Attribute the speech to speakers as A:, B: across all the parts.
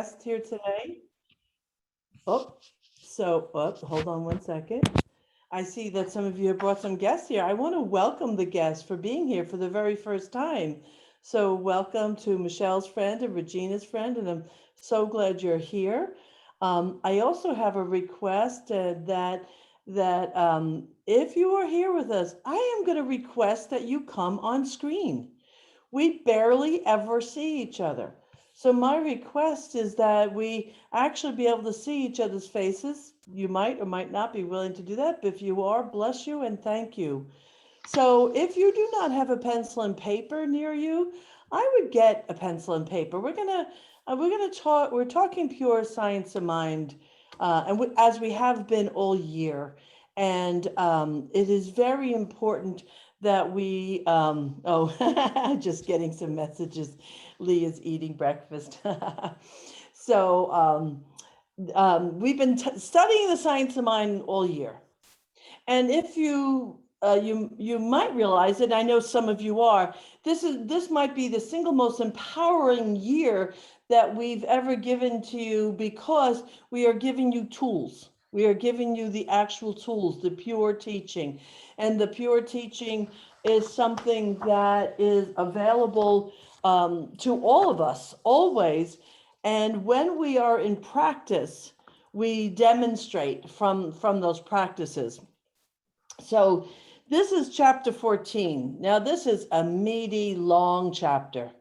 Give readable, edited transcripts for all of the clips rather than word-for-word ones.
A: Guest here today. Oh, hold on one second. I see that some of you have brought some guests here. I want to welcome the guests for being here for the very first time. So welcome to Michelle's friend and Regina's friend, and I'm so glad you're here. I also have a request that if you are here with us, I am going to request that you come on screen. We barely ever see each other. So my request is that we actually be able to see each other's faces. You might or might not be willing to do that, but if you are, bless you and thank you. So if you do not have a pencil and paper near you, I would get a pencil and paper. We're gonna talk. We're talking pure science of mind, as we have been all year, and it is very important that we. Just getting some messages. Lee is eating breakfast. So we've been studying the science of mind all year. And if you might realize it, I know some of you are, this might be the single most empowering year that we've ever given to you because we are giving you tools. We are giving you the actual tools, the pure teaching. And the pure teaching is something that is available to all of us always. And when we are in practice, we demonstrate from those practices. So this is chapter 14. Now this is a meaty, long chapter.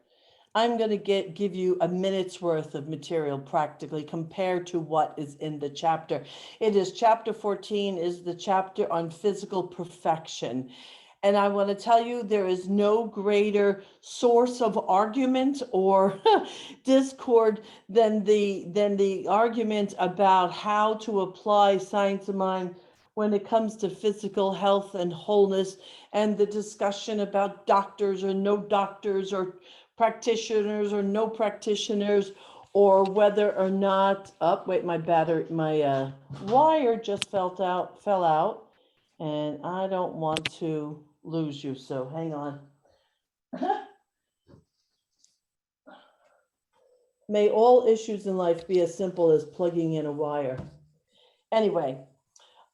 A: I'm going to give you a minute's worth of material practically compared to what is in the chapter. It is chapter 14 is the chapter on physical perfection. And I want to tell you, there is no greater source of argument or discord than the argument about how to apply science of mind when it comes to physical health and wholeness, and the discussion about doctors or no doctors, or practitioners or no practitioners, or whether or not, my wire just fell out, and I don't want to lose you, so hang on. May all issues in life be as simple as plugging in a wire. Anyway,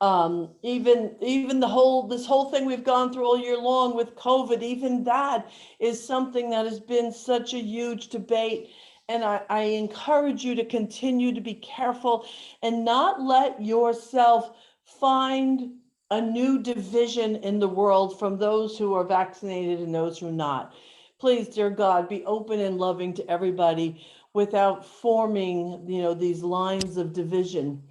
A: even this whole thing we've gone through all year long with COVID, even that is something that has been such a huge debate. And I encourage you to continue to be careful and not let yourself find a new division in the world from those who are vaccinated and those who are not. Please, dear God, be open and loving to everybody without forming, these lines of division.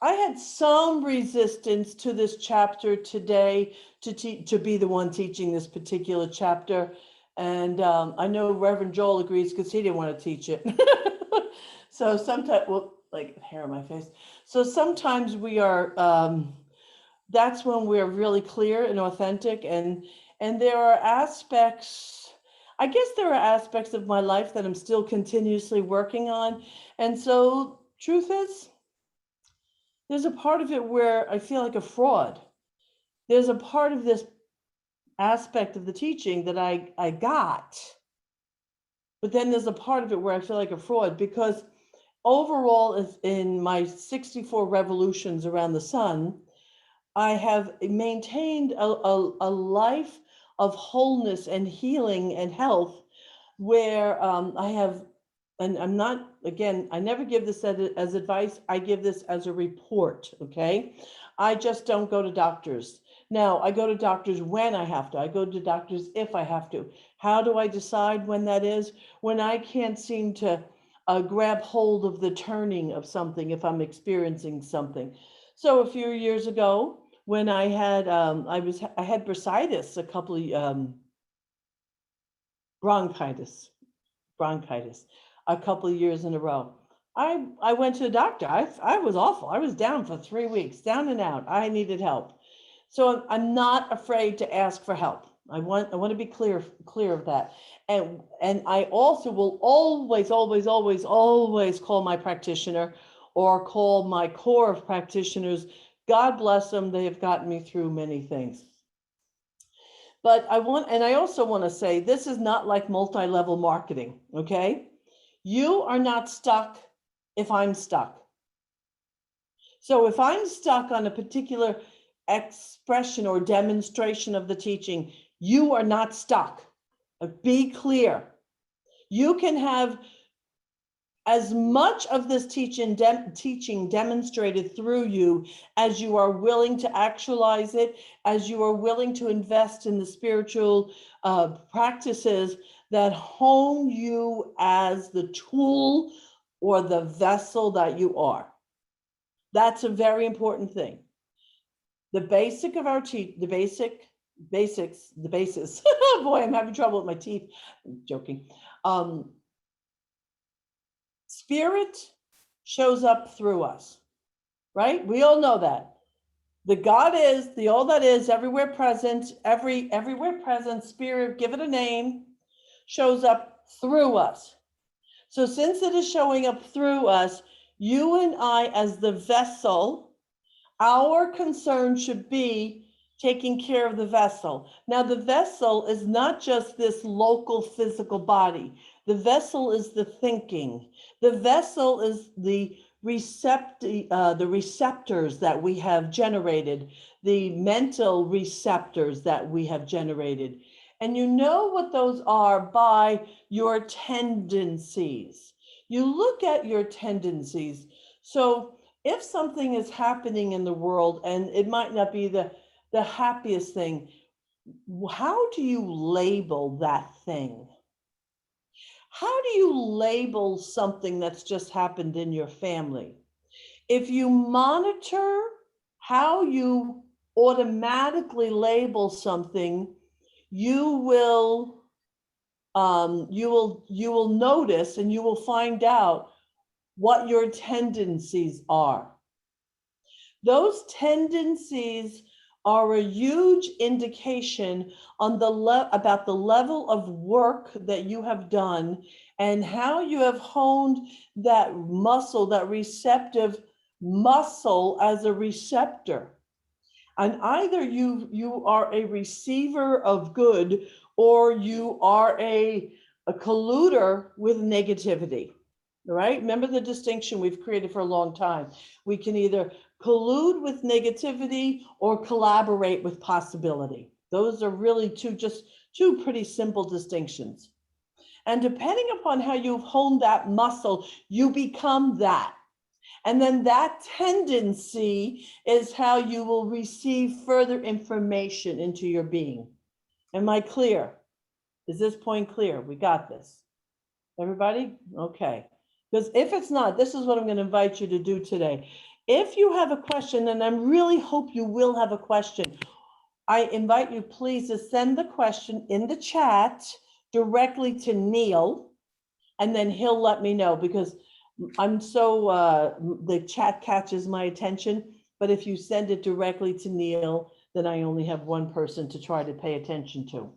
A: I had some resistance to this chapter today to be the one teaching this particular chapter. And I know Reverend Joel agrees because he didn't want to teach it. So sometimes, like hair on my face. So sometimes we are, that's when we're really clear and authentic. And there are aspects, I guess there are aspects of my life that I'm still continuously working on. And so truth is, there's a part of it where I feel like a fraud. There's a part of this aspect of the teaching that I got, but then there's a part of it where I feel like a fraud because overall, in my 64 revolutions around the sun, I have maintained a life of wholeness and healing and health where I have, and I'm not, again, I never give this as advice. I give this as a report, okay? I just don't go to doctors. Now, I go to doctors when I have to. I go to doctors if I have to. How do I decide when that is? When I can't seem to grab hold of the turning of something if I'm experiencing something. So a few years ago, when I had I had bursitis, a couple of bronchitis, a couple of years in a row. I went to the doctor. I was awful. I was down for 3 weeks, down and out. I needed help. So I'm not afraid to ask for help. I want to be clear of that. And I also will always call my practitioner or call my core of practitioners. God bless them. They have gotten me through many things. But I also want to say, this is not like multi-level marketing, okay? You are not stuck if I'm stuck. So if I'm stuck on a particular expression or demonstration of the teaching, you are not stuck. Be clear. You can have as much of this teaching demonstrated through you as you are willing to actualize it, as you are willing to invest in the spiritual practices that hone you as the tool or the vessel that you are. That's a very important thing. The basic of our the basis. Boy, I'm having trouble with my teeth. I'm joking. Spirit shows up through us, right? We all know that. The God is, the all that is, everywhere present, everywhere present, spirit, give it a name, shows up through us. So since it is showing up through us, you and I as the vessel, our concern should be taking care of the vessel. Now, the vessel is not just this local physical body. The vessel is the thinking. The vessel is the receptors that we have generated, the mental receptors that we have generated. And you know what those are by your tendencies. You look at your tendencies. So if something is happening in the world and it might not be the happiest thing, how do you label that thing? How do you label something that's just happened in your family? If you monitor how you automatically label something, you will notice and you will find out what your tendencies are. Those tendencies are a huge indication on about the level of work that you have done and how you have honed that muscle, that receptive muscle as a receptor. And either you are a receiver of good or you are a colluder with negativity. Right? Remember the distinction we've created for a long time. We can either collude with negativity or collaborate with possibility. Those are really two pretty simple distinctions. And depending upon how you've honed that muscle, you become that. And then that tendency is how you will receive further information into your being. Am I clear? Is this point clear? We got this. Everybody? Okay. Because if it's not, this is what I'm going to invite you to do today. If you have a question, and I really hope you will have a question, I invite you please to send the question in the chat directly to Neil, and then he'll let me know, because I'm so, the chat catches my attention, but if you send it directly to Neil, then I only have one person to try to pay attention to.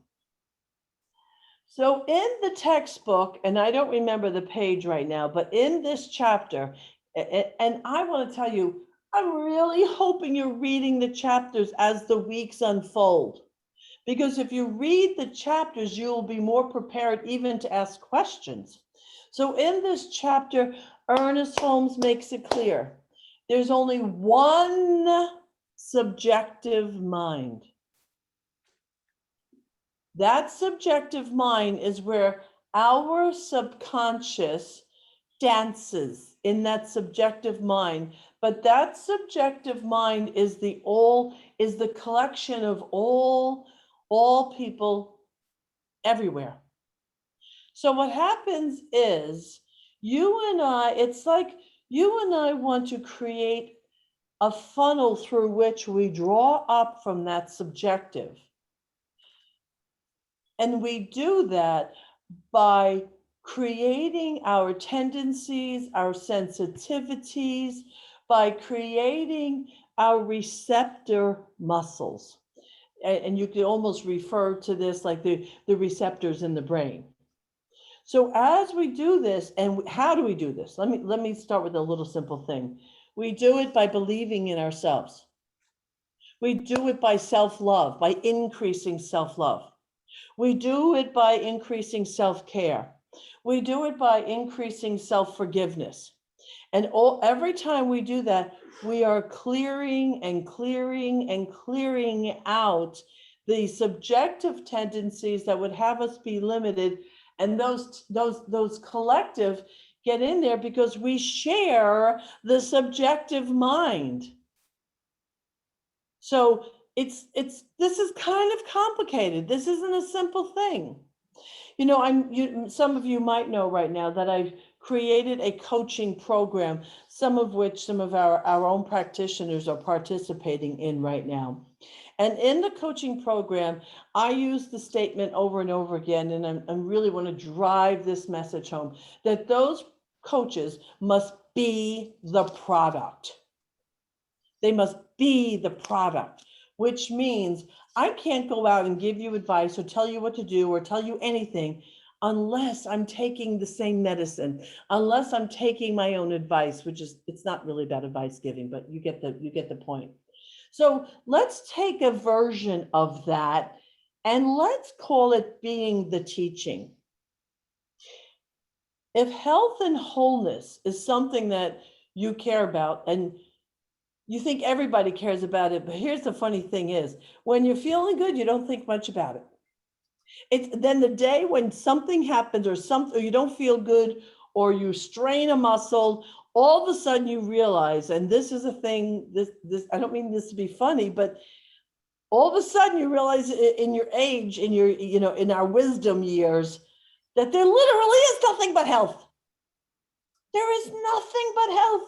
A: So in the textbook, and I don't remember the page right now, but in this chapter, and I want to tell you, I'm really hoping you're reading the chapters as the weeks unfold. Because if you read the chapters, you'll be more prepared even to ask questions. So in this chapter, Ernest Holmes makes it clear, there's only one subjective mind. That subjective mind is where our subconscious dances in that subjective mind. But that subjective mind is the collection of all people everywhere. So what happens is it's like you and I want to create a funnel through which we draw up from that subjective. And we do that by creating our tendencies, our sensitivities, by creating our receptor muscles. And you can almost refer to this like the receptors in the brain. So as we do this, and how do we do this? Let me start with a little simple thing. We do it by believing in ourselves. We do it by self-love, by increasing self-love. We do it by increasing self-care. We do it by increasing self-forgiveness. And every time we do that, we are clearing and clearing and clearing out the subjective tendencies that would have us be limited. And those collective get in there because we share the subjective mind. So this is kind of complicated. This isn't a simple thing. You know, some of you might know right now that I've created a coaching program, some of which some of our own practitioners are participating in right now. And in the coaching program, I use the statement over and over again, and I really want to drive this message home, that those coaches must be the product. They must be the product, which means I can't go out and give you advice or tell you what to do or tell you anything unless I'm taking the same medicine, unless I'm taking my own advice, which is, it's not really about advice giving, but you get the point. So let's take a version of that and let's call it being the teaching. If health and wholeness is something that you care about, and you think everybody cares about it, but here's the funny thing is, when you're feeling good, you don't think much about it. It's then the day when something happens or you don't feel good or you strain a muscle, all of a sudden you realize, and this is a thing, this I don't mean this to be funny, but all of a sudden you realize in your age, in your, in our wisdom years, that there literally is nothing but health. There is nothing but health.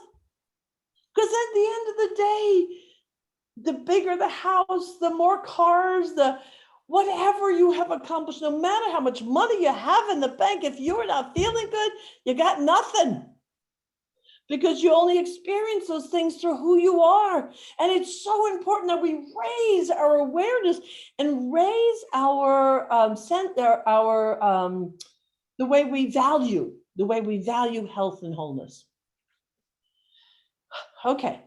A: Because at the end of the day, the bigger the house, the more cars, the whatever you have accomplished, no matter how much money you have in the bank, if you're not feeling good, you got nothing. Because you only experience those things through who you are. And it's so important that we raise our awareness and raise our the way we value health and wholeness. Okay.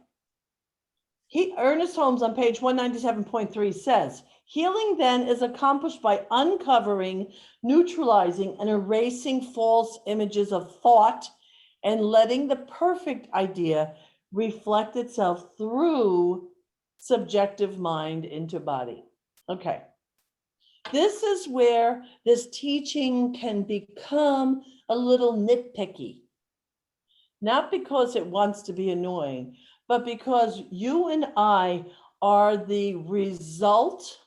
A: Ernest Holmes on page 197.3 says, healing then is accomplished by uncovering, neutralizing, and erasing false images of thought and letting the perfect idea reflect itself through subjective mind into body. Okay. This is where this teaching can become a little nitpicky. Not because it wants to be annoying, but because you and I are the result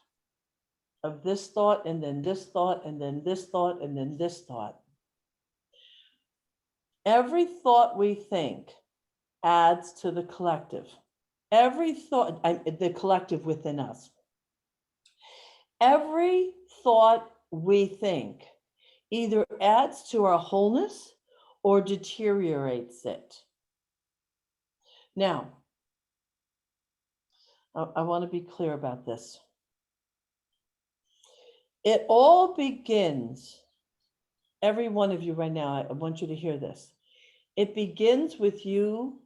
A: of this thought, and then this thought, and then this thought, and then this thought. Every thought we think adds to the collective. Every thought, the collective within us. Every thought we think either adds to our wholeness or deteriorates it. Now, I want to be clear about this. It all begins, every one of you right now, I want you to hear this. It begins with you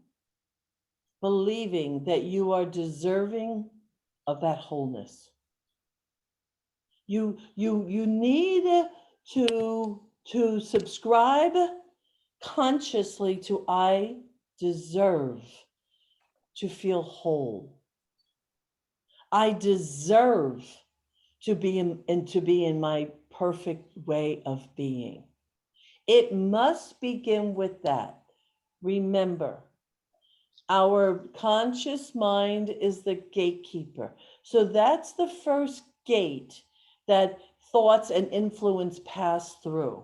A: believing that you are deserving of that wholeness. You need to subscribe consciously to I deserve to feel whole. I deserve to be in my perfect way of being. It must begin with that. Remember, our conscious mind is the gatekeeper. So that's the first gate that thoughts and influence pass through.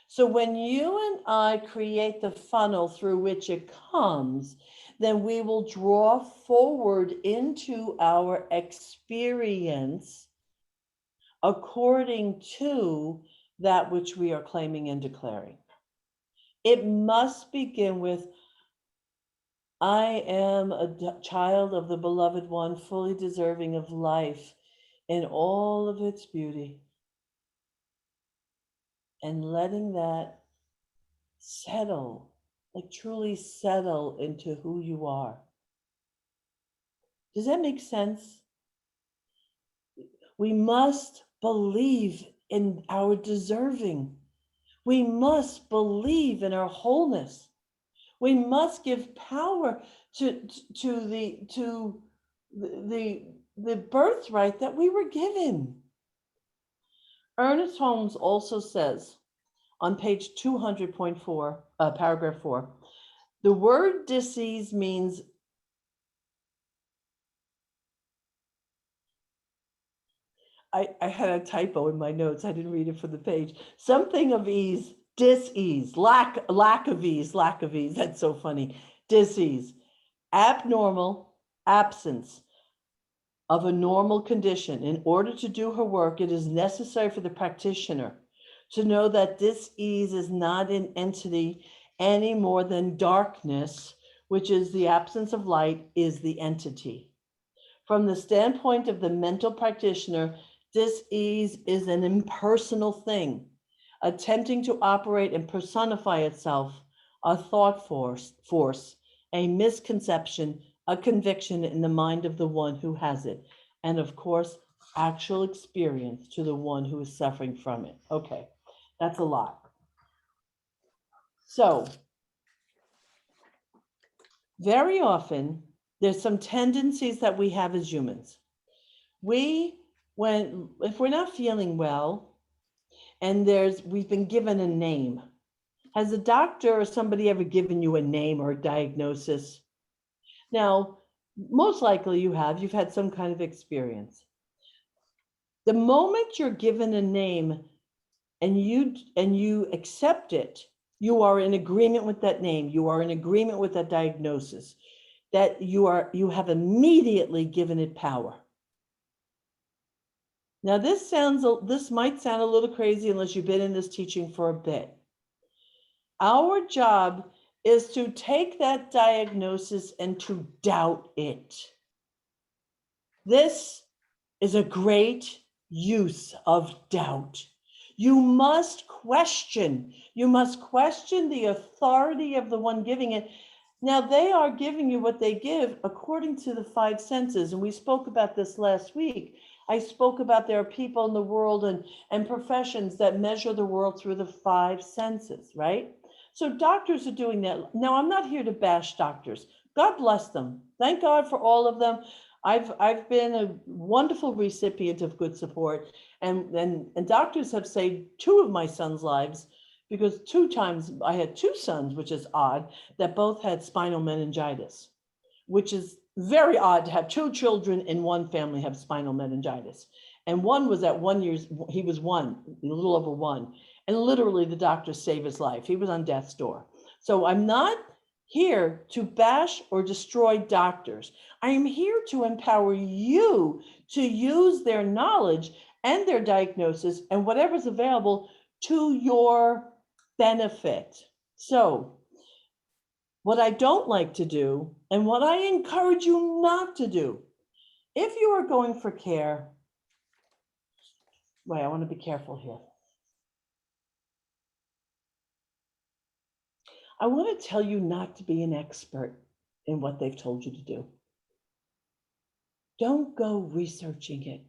A: So when you and I create the funnel through which it comes, then we will draw forward into our experience according to that which we are claiming and declaring. It must begin with, I am a child of the beloved one, fully deserving of life in all of its beauty. And letting that settle, like truly settle into who you are. Does that make sense? We must believe in our deserving. We must believe in our wholeness. We must give power to the birthright that we were given. Ernest Holmes also says on page 200.4, paragraph 4, the word disease means I had a typo in my notes. I didn't read it from the page. Something of ease, dis-ease, lack of ease, lack of ease. That's so funny. Dis-ease, abnormal, absence of a normal condition. In order to do her work, it is necessary for the practitioner to know that dis-ease is not an entity any more than darkness, which is the absence of light, is the entity. From the standpoint of the mental practitioner, dis-ease is an impersonal thing, attempting to operate and personify itself, a thought force, a misconception, a conviction in the mind of the one who has it, and of course, actual experience to the one who is suffering from it. Okay, that's a lot. So, very often, there's some tendencies that we have as humans. If we're not feeling well and we've been given a name, has a doctor or somebody ever given you a name or a diagnosis? Now, most likely you've had some kind of experience. The moment you're given a name and you accept it, you are in agreement with that name, you are in agreement with that diagnosis, that you have immediately given it power. Now, this might sound a little crazy unless you've been in this teaching for a bit. Our job is to take that diagnosis and to doubt it. This is a great use of doubt. You must question the authority of the one giving it. Now, they are giving you what they give according to the five senses. And we spoke about this last week. I spoke about there are people in the world and professions that measure the world through the five senses, right? So doctors are doing that. Now, I'm not here to bash doctors. God bless them. Thank God for all of them. I've been a wonderful recipient of good support, and doctors have saved two of my sons' lives, because two times I had two sons, which is odd, that both had spinal meningitis, which is very odd to have two children in one family have spinal meningitis. And one was at 1 year, he was one, a little over one, and literally the doctor saved his life. He was on death's door. So I'm not here to bash or destroy doctors. I am here to empower you to use their knowledge and their diagnosis and whatever's available to your benefit. So what I don't like to do, and what I encourage you not to do, if you are going for care, wait, I want to be careful here. I want to tell you not to be an expert in what they've told you to do. Don't go researching it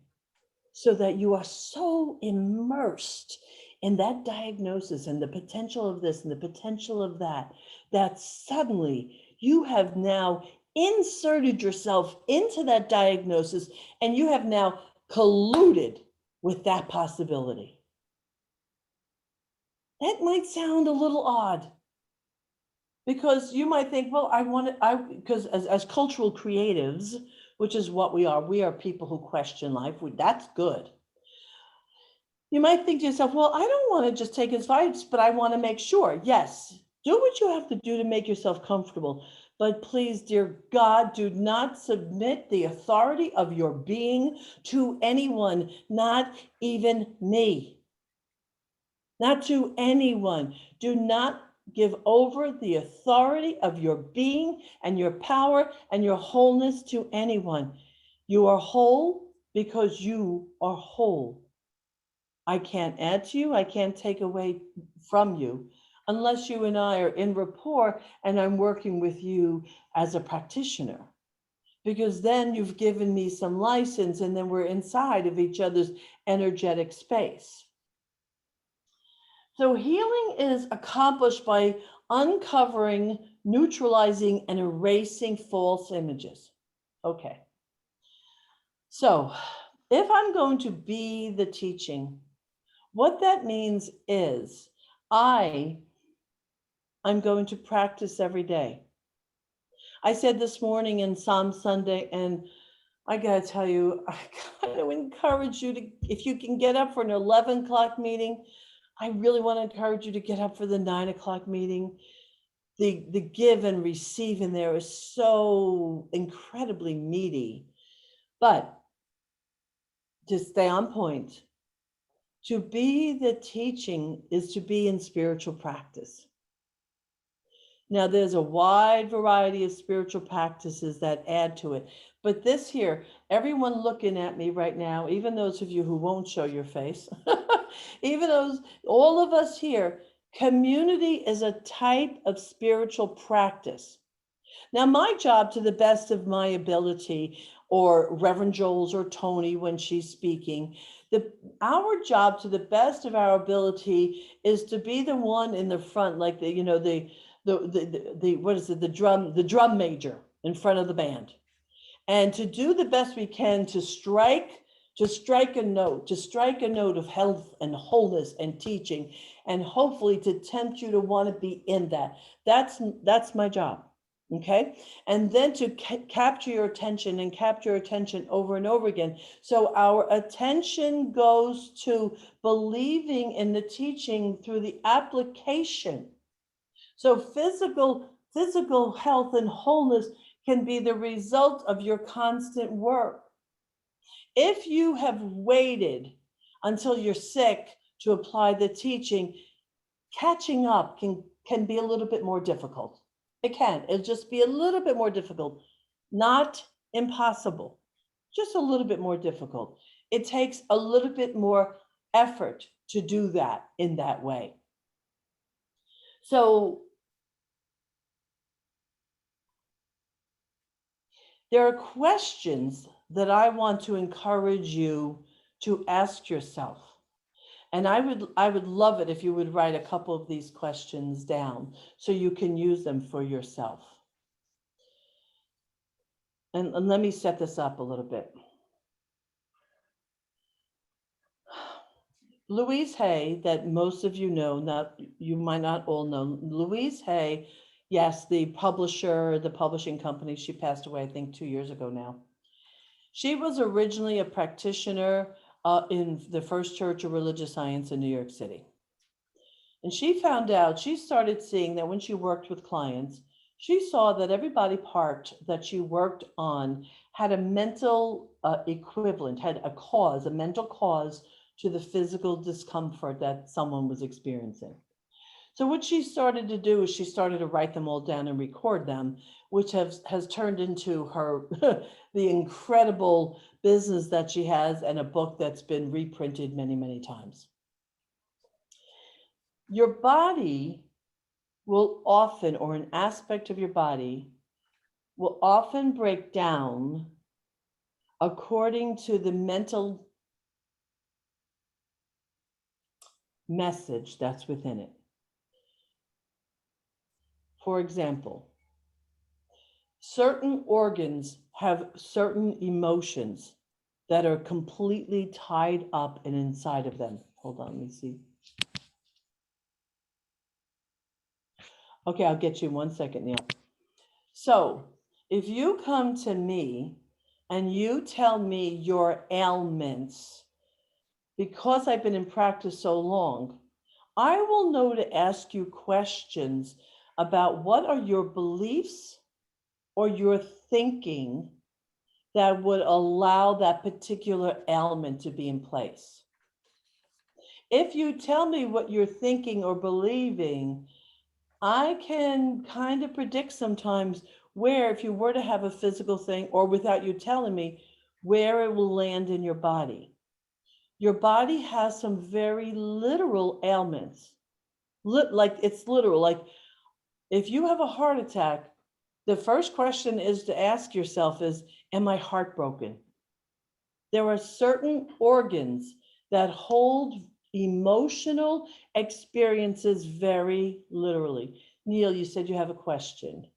A: so that you are so immersed in that diagnosis and the potential of this and the potential of that, that suddenly you have now inserted yourself into that diagnosis and you have now colluded with that possibility. That might sound a little odd, because you might think, well, because as cultural creatives, which is what we are people who question life. That's good. You might think to yourself, well, I don't want to just take advice, but I want to make sure. Yes, do what you have to do to make yourself comfortable. But please, dear God, do not submit the authority of your being to anyone, not even me. Not to anyone. Do not give over the authority of your being and your power and your wholeness to anyone. You are whole because you are whole. I can't add to you. I can't take away from you unless you and I are in rapport and I'm working with you as a practitioner, because then you've given me some license and then we're inside of each other's energetic space. So healing is accomplished by uncovering, neutralizing, and erasing false images. Okay. So if I'm going to be the teaching, what that means is I'm going to practice every day. I said this morning in Psalm Sunday, and I got to tell you, I kind of encourage you to, if you can get up for an 11 o'clock meeting, I really want to encourage you to get up for the 9 o'clock meeting. The give and receive in there is so incredibly meaty, but to stay on point, to be the teaching is to be in spiritual practice. Now, there's a wide variety of spiritual practices that add to it. But this here, everyone looking at me right now, even those of you who won't show your face, even those, all of us here, community is a type of spiritual practice. Now, my job, to the best of my ability, or Reverend Joel's or Tony when she's speaking, our job, to the best of our ability, is to be the one in the front, like the what is it, the drum major in front of the band, and to do the best we can to strike a note of health and wholeness and teaching, and hopefully to tempt you to want to be in that. That's my job. Okay. And then to capture your attention and capture your attention over and over again. So our attention goes to believing in the teaching through the application. So physical health and wholeness can be the result of your constant work. If you have waited until you're sick to apply the teaching, catching up can be a little bit more difficult. It can. It'll just be a little bit more difficult. Not impossible, just a little bit more difficult. It takes a little bit more effort to do that in that way. So there are questions that I want to encourage you to ask yourself. And I would love it if you would write a couple of these questions down so you can use them for yourself. And let me set this up a little bit. Louise Hay, that most of you know, you might not all know, Louise Hay, yes, the publisher, the publishing company, she passed away, I think 2 years ago now. She was originally a practitioner in the First Church of Religious Science in New York City. And she started seeing that when she worked with clients, she saw that every body part that she worked on had a mental equivalent, had a mental cause to the physical discomfort that someone was experiencing. So what she started to do is she started to write them all down and record them, which has turned into her the incredible business that she has, and a book that's been reprinted many, many times. Your body will often, or an aspect of your body will often break down according to the mental message that's within it. For example, certain organs have certain emotions that are completely tied up and inside of them. Hold on, let me see. Okay, I'll get you in 1 second, Neil. So if you come to me and you tell me your ailments, because I've been in practice so long, I will know to ask you questions about what are your beliefs or your thinking that would allow that particular ailment to be in place. If you tell me what you're thinking or believing, I can kind of predict sometimes where, if you were to have a physical thing, or without you telling me, where it will land in your body. Your body has some very literal ailments. Like it's literal. Like if you have a heart attack, the first question is to ask yourself is, am I heartbroken? There are certain organs that hold emotional experiences very literally. Neil, you said you have a question.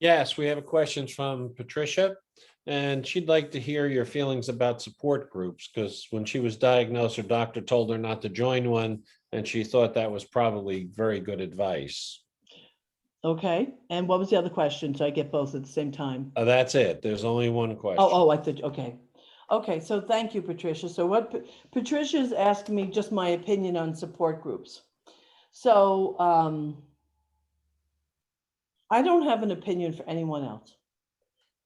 B: Yes, we have a question from Patricia, and she'd like to hear your feelings about support groups because when she was diagnosed, her doctor told her not to join one, and she thought that was probably very good advice.
A: Okay. And what was the other question? So I get both at the same time.
B: That's it. There's only one question.
A: Oh, I thought, okay. Okay, so thank you, Patricia. So what Patricia's asked me just my opinion on support groups. So I don't have an opinion for anyone else.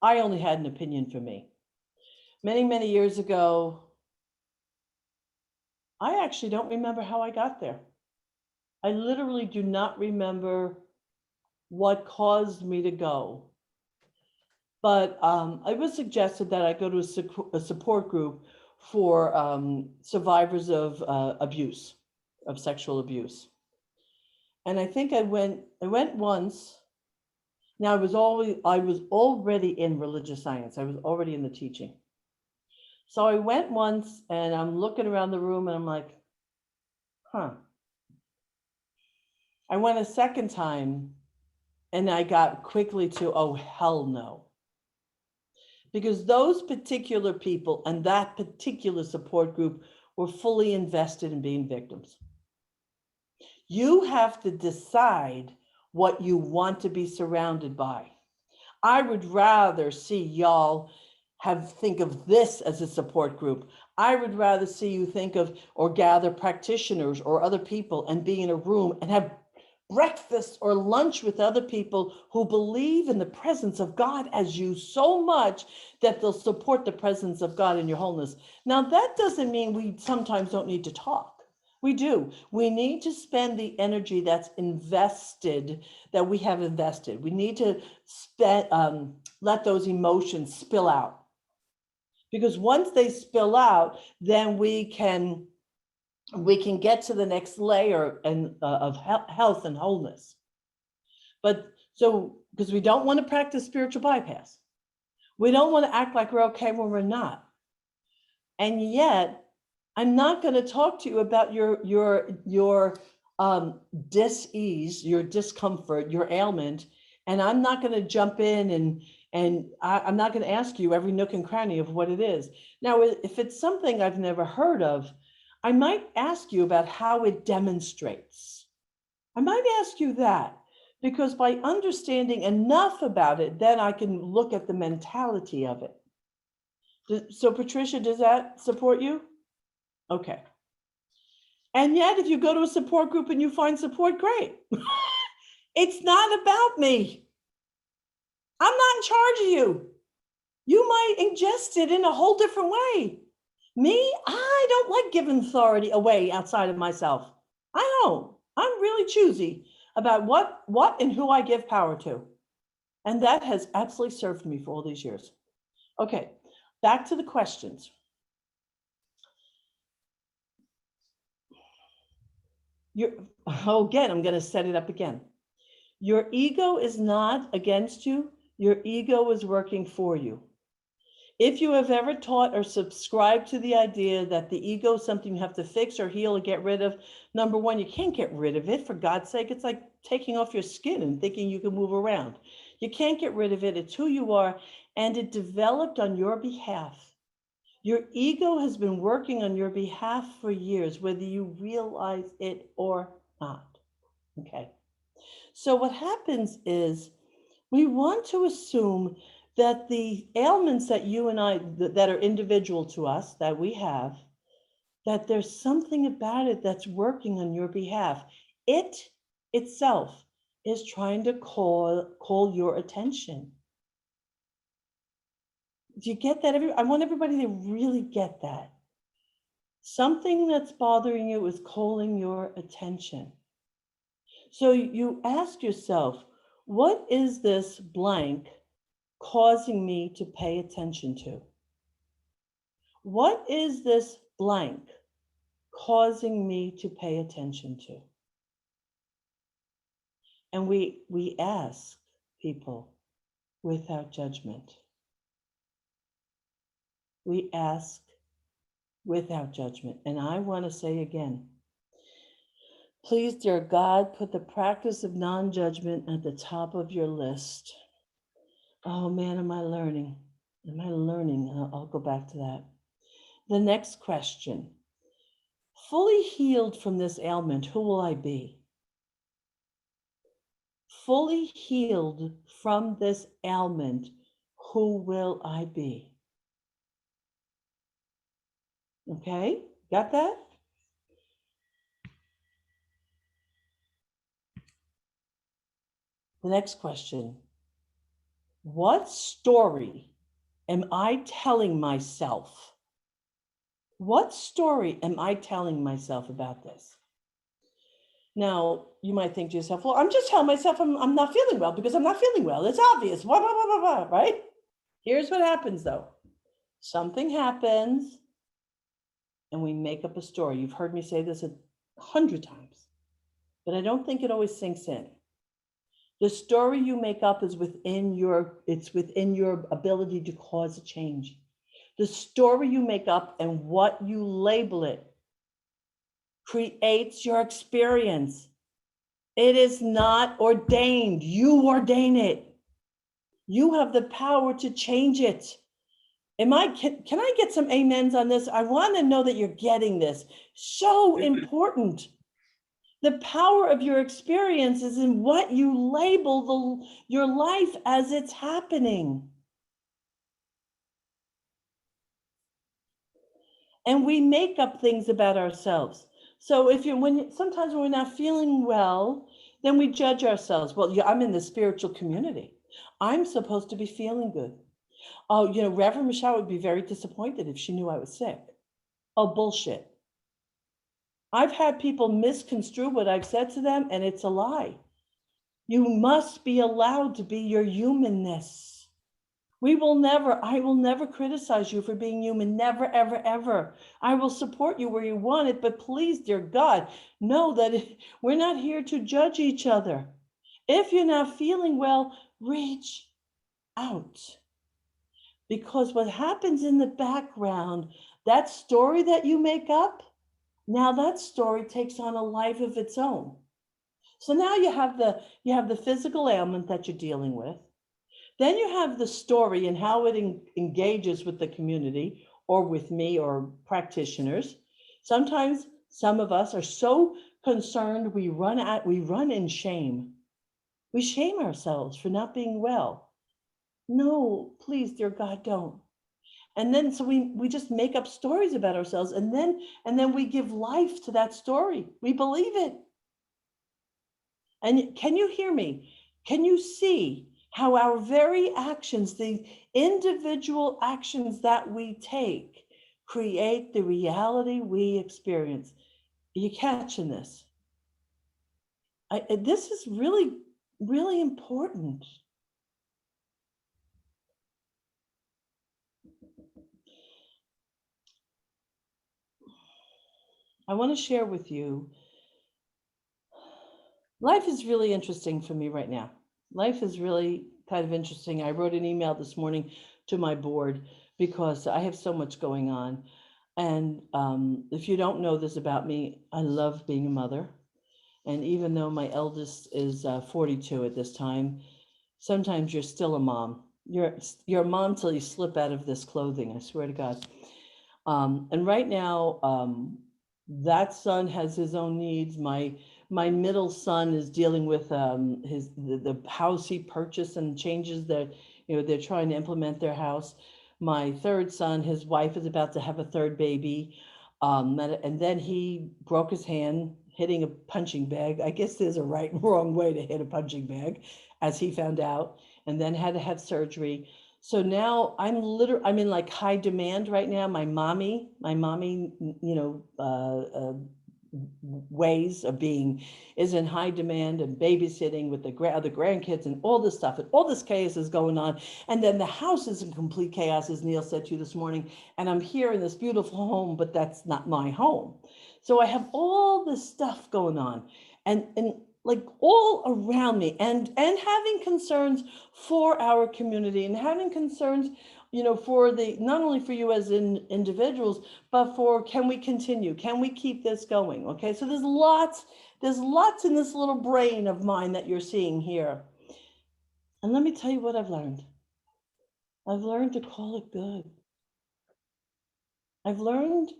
A: I only had an opinion for me. Many, many years ago, I actually don't remember how I got there. I literally do not remember what caused me to go. But it was suggested that I go to a support group for survivors of abuse, of sexual abuse. And I think I went once. Now I was already in religious science. I was already in the teaching. So I went once and I'm looking around the room and I'm like, huh. I went a second time and I got quickly to, oh, hell no. Because those particular people and that particular support group were fully invested in being victims. You have to decide what you want to be surrounded by. I would rather see y'all think of this as a support group. I would rather see you think of or gather practitioners or other people and be in a room and have breakfast or lunch with other people who believe in the presence of God as you so much that they'll support the presence of God in your wholeness. Now, that doesn't mean we sometimes don't need to talk. We do. We need to spend the energy that's invested, that we have invested. We need to let those emotions spill out. Because once they spill out, then we can get to the next layer of health and wholeness. But so, because we don't want to practice spiritual bypass, we don't want to act like we're okay when we're not. And yet, I'm not going to talk to you about your dis-ease, your discomfort, your ailment, and I'm not going to jump in and I'm not going to ask you every nook and cranny of what it is. Now, if it's something I've never heard of, I might ask you about how it demonstrates. I might ask you that, because by understanding enough about it, then I can look at the mentality of it. So Patricia, does that support you? Okay. And yet, if you go to a support group and you find support, great. It's not about me. I'm not in charge of you. You might ingest it in a whole different way. Me, I don't like giving authority away outside of myself. I don't. I'm really choosy about what and who I give power to. And that has absolutely served me for all these years. Okay, back to the questions. Again, I'm going to set it up again. Your ego is not against you. Your ego is working for you. If you have ever taught or subscribed to the idea that the ego is something you have to fix or heal or get rid of, number one, you can't get rid of it, for God's sake. It's like taking off your skin and thinking you can move around. You can't get rid of it. It's who you are, and it developed on your behalf. Your ego has been working on your behalf for years, whether you realize it or not. Okay. So what happens is we want to assume that the ailments that you and I, that are individual to us, that we have, that there's something about it that's working on your behalf. It itself is trying to call your attention. Do you get that? I want everybody to really get that. Something that's bothering you is calling your attention. So you ask yourself, what is this blank causing me to pay attention to? What is this blank causing me to pay attention to? And we ask people without judgment. We ask without judgment. And I want to say again, please, dear God, put the practice of non-judgment at the top of your list. Oh man, am I learning? Am I learning? I'll go back to that. The next question. Fully healed from this ailment, who will I be? Fully healed from this ailment, who will I be? Okay, got that? The next question. What story am I telling myself? What story am I telling myself about this? Now, you might think to yourself, well, I'm just telling myself I'm not feeling well because I'm not feeling well. It's obvious, blah, blah, blah, blah, blah, right? Here's what happens though. Something happens and we make up a story. You've heard me say this 100 times, but I don't think it always sinks in. The story you make up is within your ability to cause a change. The story you make up and what you label it creates your experience. It is not ordained. You ordain it. You have the power to change it. Can I get some amens on this? I want to know that you're getting this. So important. The power of your experience is in what you label your life as it's happening. And we make up things about ourselves. So sometimes when we're not feeling well, then we judge ourselves. Well, yeah, I'm in the spiritual community. I'm supposed to be feeling good. Oh, Reverend Michelle would be very disappointed if she knew I was sick. Oh, bullshit. I've had people misconstrue what I've said to them, and it's a lie. You must be allowed to be your humanness. I will never criticize you for being human. Never, ever, ever. I will support you where you want it, but please, dear God, know that we're not here to judge each other. If you're not feeling well, reach out. Because what happens in the background, that story that you make up, now that story takes on a life of its own. So now you have the physical ailment that you're dealing with. Then you have the story and how it engages with the community or with me or practitioners. Sometimes some of us are so concerned we run in shame. We shame ourselves for not being well. No, please, dear God, don't. And then so we just make up stories about ourselves and then we give life to that story. We believe it. And can you hear me? Can you see how our very actions, the individual actions that we take, create the reality we experience? Are you catching this? This is really, really important. I want to share with you, life is really interesting for me right now. Life is really kind of interesting. I wrote an email this morning to my board because I have so much going on. And if you don't know this about me, I love being a mother. And even though my eldest is 42 at this time, sometimes you're still a mom. You're a mom till you slip out of this clothing, I swear to God. And right now, that son has his own needs. My middle son is dealing with the house he purchased and changes that they're trying to implement their house. My third son, his wife is about to have a third baby, and then he broke his hand hitting a punching bag. I guess there's a right and wrong way to hit a punching bag, as he found out, and then had to have surgery. So now I'm in like high demand right now. My mommy, ways of being is in high demand, and babysitting with the other grandkids and all this stuff. And all this chaos is going on. And then the house is in complete chaos, as Neil said to you this morning. And I'm here in this beautiful home, but that's not my home. So I have all this stuff going on. And like all around me, and having concerns for our community, and having concerns for not only for you as individuals, but for, can we continue? Can we keep this going? Okay, so there's lots in this little brain of mine that you're seeing here. And let me tell you what I've learned. I've learned to call it good. I've learned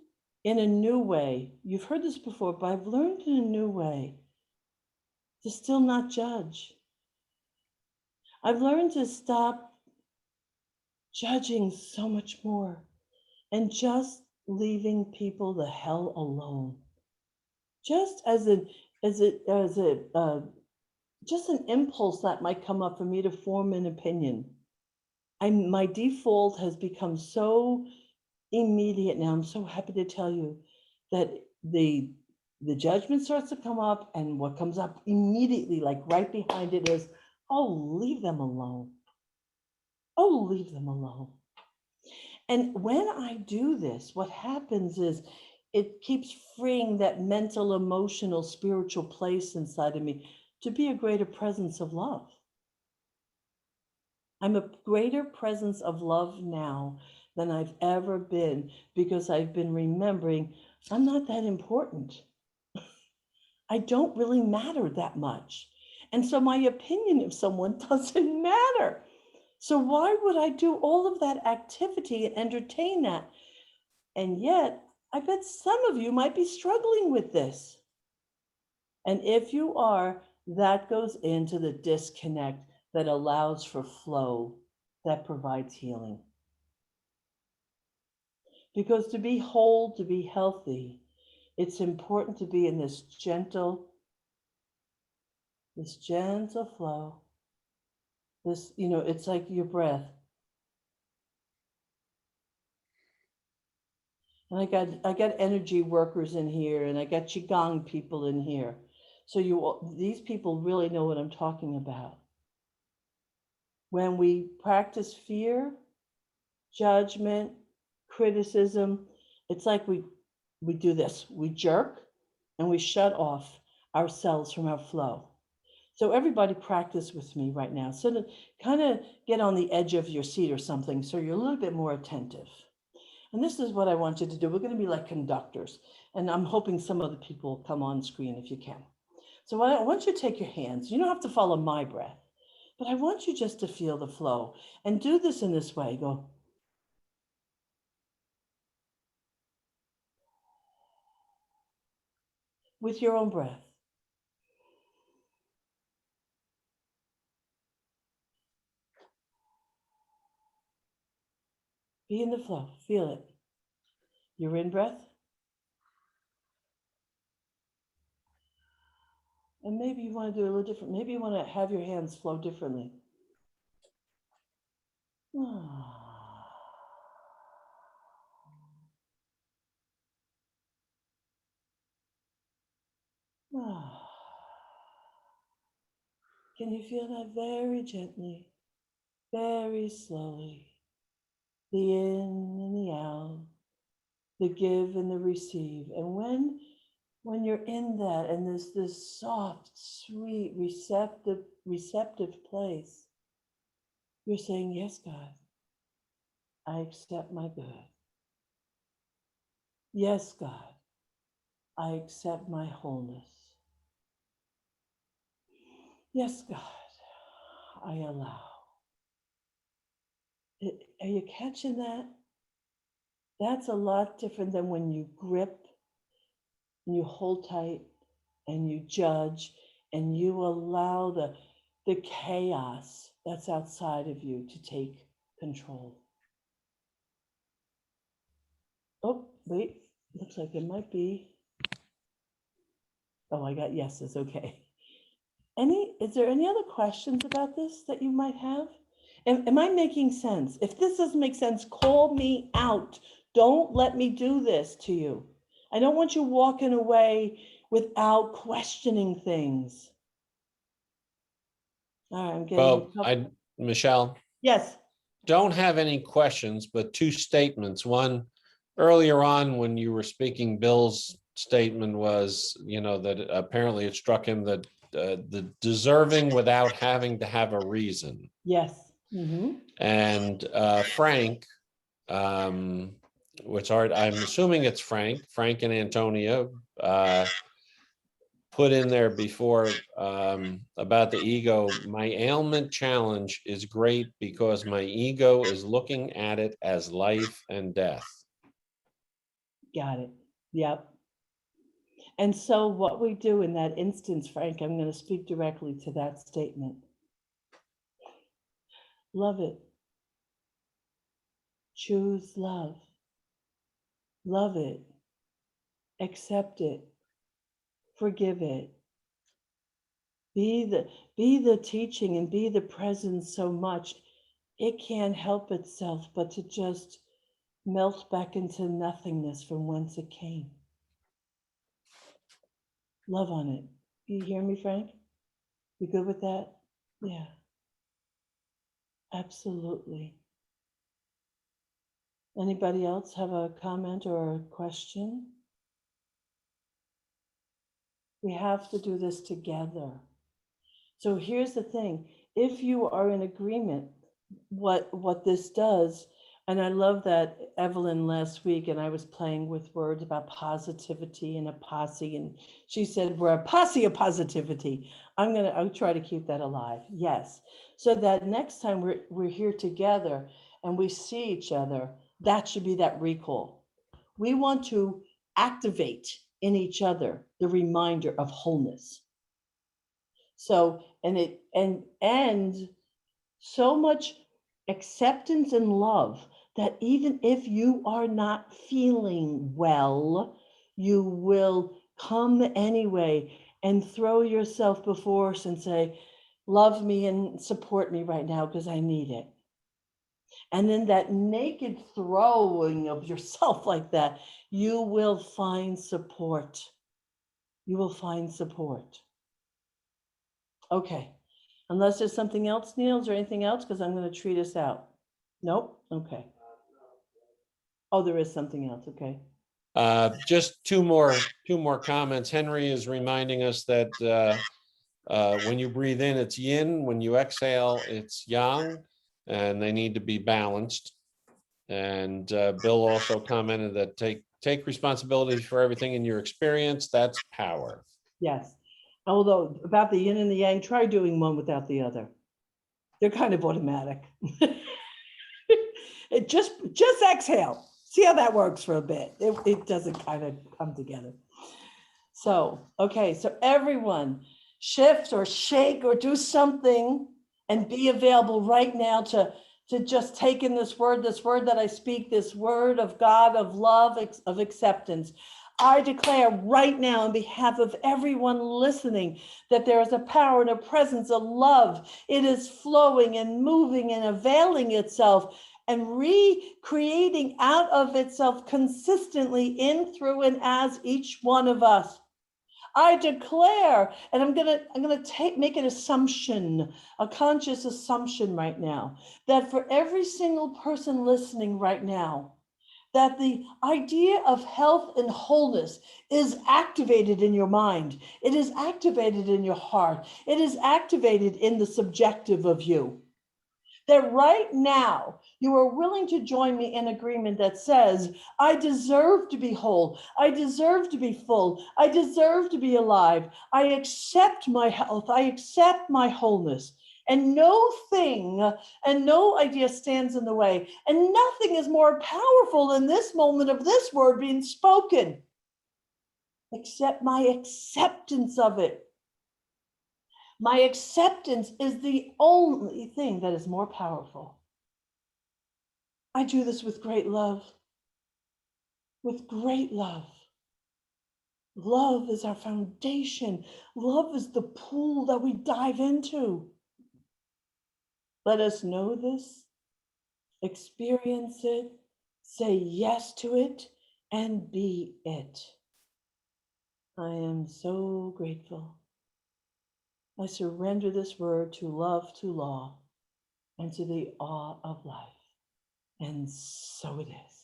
A: in a new way. You've heard this before, but I've learned in a new way to still not judge. I've learned to stop judging so much more and just leaving people the hell alone. Just as a just an impulse that might come up for me to form an opinion. My default has become so immediate now. I'm so happy to tell you that the judgment starts to come up, and what comes up immediately, like right behind it, is, oh, leave them alone. Oh, leave them alone. And when I do this, what happens is it keeps freeing that mental, emotional, spiritual place inside of me to be a greater presence of love. I'm a greater presence of love now than I've ever been, because I've been remembering I'm not that important. I don't really matter that much. And so my opinion of someone doesn't matter. So why would I do all of that activity and entertain that? And yet, I bet some of you might be struggling with this. And if you are, that goes into the disconnect that allows for flow, that provides healing. Because to be whole, to be healthy, it's important to be in this gentle flow. This, it's like your breath. And I got energy workers in here, and I got qigong people in here. So these people really know what I'm talking about. When we practice fear, judgment, criticism, it's like we do this. We jerk and we shut off ourselves from our flow. So everybody practice with me right now. So to kind of get on the edge of your seat or something, so you're a little bit more attentive. And this is what I want you to do. We're going to be like conductors. And I'm hoping some other people will come on screen if you can. So I want you to take your hands. You don't have to follow my breath, but I want you just to feel the flow and do this in this way. Go. With your own breath. Be in the flow. Feel it. Your in breath. And maybe you want to do a little different. Maybe you want to have your hands flow differently. Can you feel that very gently, very slowly? The in and the out, the give and the receive. And when you're in that, and there's this soft, sweet, receptive place, you're saying, yes, God, I accept my good. Yes, God, I accept my wholeness. Yes, God, I allow. Are you catching that? That's a lot different than when you grip and you hold tight and you judge and you allow the chaos that's outside of you to take control. Oh, wait, looks like it might be. Oh, I got yeses, okay. Is there any other questions about this that you might have? Am I making sense? If this doesn't make sense, call me out. Don't let me do this to you. I don't want you walking away without questioning things. All right, I'm getting
B: Michelle,
A: yes.
B: don't have any questions, but two statements. One, earlier on when you were speaking, Bill's statement was, that apparently it struck him that the deserving without having to have a reason.
A: Yes.
B: And Frank, which are, I'm assuming it's Frank and Antonia, put in there before about the ego. My ailment challenge is great because my ego is looking at it as life and death.
A: Got it. Yep. And so what we do in that instance, Frank, I'm going to speak directly to that statement. Love it. Choose love. Love it. Accept it. Forgive it. Be the teaching and be the presence so much it can't help itself but to just melt back into nothingness from whence it came. Love on it. You hear me, Frank? You good with that? Yeah, absolutely. Anybody else have a comment or a question? We have to do this together. So here's the thing. If you are in agreement, what this does, and I love that Evelyn last week, and I was playing with words about positivity and a posse, and she said, we're a posse of positivity. I'll try to keep that alive. Yes. So that next time we're here together and we see each other, that should be that recall. We want to activate in each other the reminder of wholeness. So, and so much acceptance and love that even if you are not feeling well, you will come anyway and throw yourself before us and say, love me and support me right now because I need it. And then that naked throwing of yourself like that, you will find support. You will find support. Okay. Unless there's something else, Niels, or anything else, because I'm going to treat us out. Nope. Okay. Oh, there is something else. Okay.
B: Just two more comments. Henry is reminding us that when you breathe in, it's yin. When you exhale, it's yang, and they need to be balanced. And Bill also commented that take responsibility for everything in your experience. That's power.
A: Yes. Although about the yin and the yang, try doing one without the other. They're kind of automatic. It just exhale. See how that works for a bit. It doesn't kind of come together. So, okay. So everyone shift or shake or do something and be available right now to just take in this word that I speak, this word of God, of love, of acceptance. I declare right now on behalf of everyone listening that there is a power and a presence of love. It is flowing and moving and availing itself and recreating out of itself consistently in, through, and as each one of us. I declare, and I'm gonna make an assumption, a conscious assumption right now, that for every single person listening right now, that the idea of health and wholeness is activated in your mind. It is activated in your heart. It is activated in the subjective of you. That right now you are willing to join me in agreement that says, I deserve to be whole. I deserve to be full. I deserve to be alive. I accept my health. I accept my wholeness. And no thing and no idea stands in the way. And nothing is more powerful than this moment of this word being spoken, except my acceptance of it. My acceptance is the only thing that is more powerful. I do this with great love. With great love. Love is our foundation. Love is the pool that we dive into. Let us know this, experience it, say yes to it, and be it. I am so grateful. I surrender this word to love, to law, and to the awe of life. And so it is.